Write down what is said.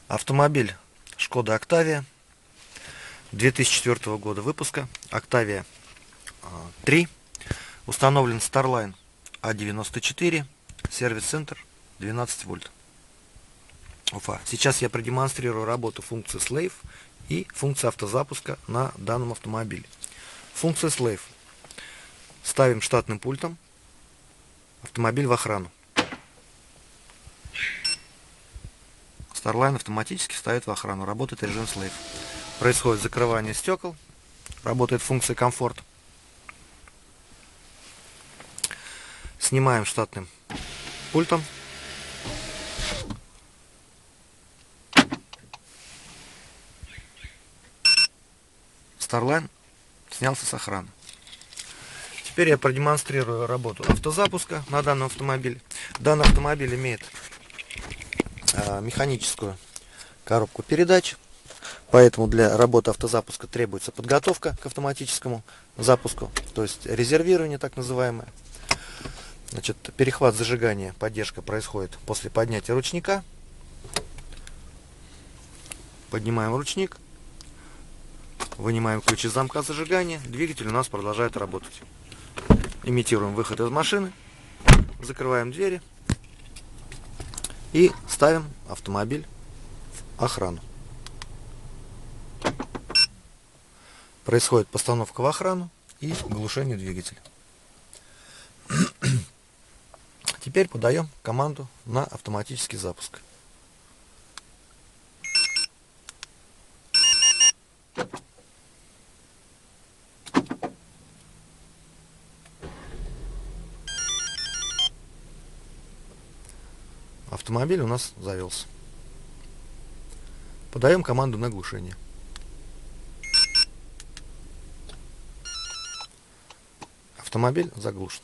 Автомобиль Шкода Октавия 2004 года выпуска. Октавия 3. Установлен Starline А94. Сервис-центр 12 вольт. Уфа. Сейчас я продемонстрирую работу функции Slave и функции автозапуска на данном автомобиле. Функция Slave. Ставим штатным пультом автомобиль в охрану. Starline автоматически ставит в охрану. Работает режим Slave. Происходит закрывание стекол. Работает функция комфорт. Снимаем штатным пультом. Starline снялся с охраны. Теперь я продемонстрирую работу автозапуска на данном автомобиле. Данный автомобиль имеет механическую коробку передач, поэтому для работы автозапуска требуется подготовка к автоматическому запуску, то есть резервирование так называемое. Значит, перехват зажигания, поддержка происходит после поднятия ручника. Поднимаем ручник, вынимаем ключ из замка зажигания, двигатель у нас продолжает работать. Имитируем выход из машины, закрываем двери и ставим автомобиль в охрану. Происходит постановка в охрану и глушение двигателя. Теперь подаем команду на автоматический запуск. Автомобиль у нас завелся. Подаем команду на глушение. Автомобиль заглушен.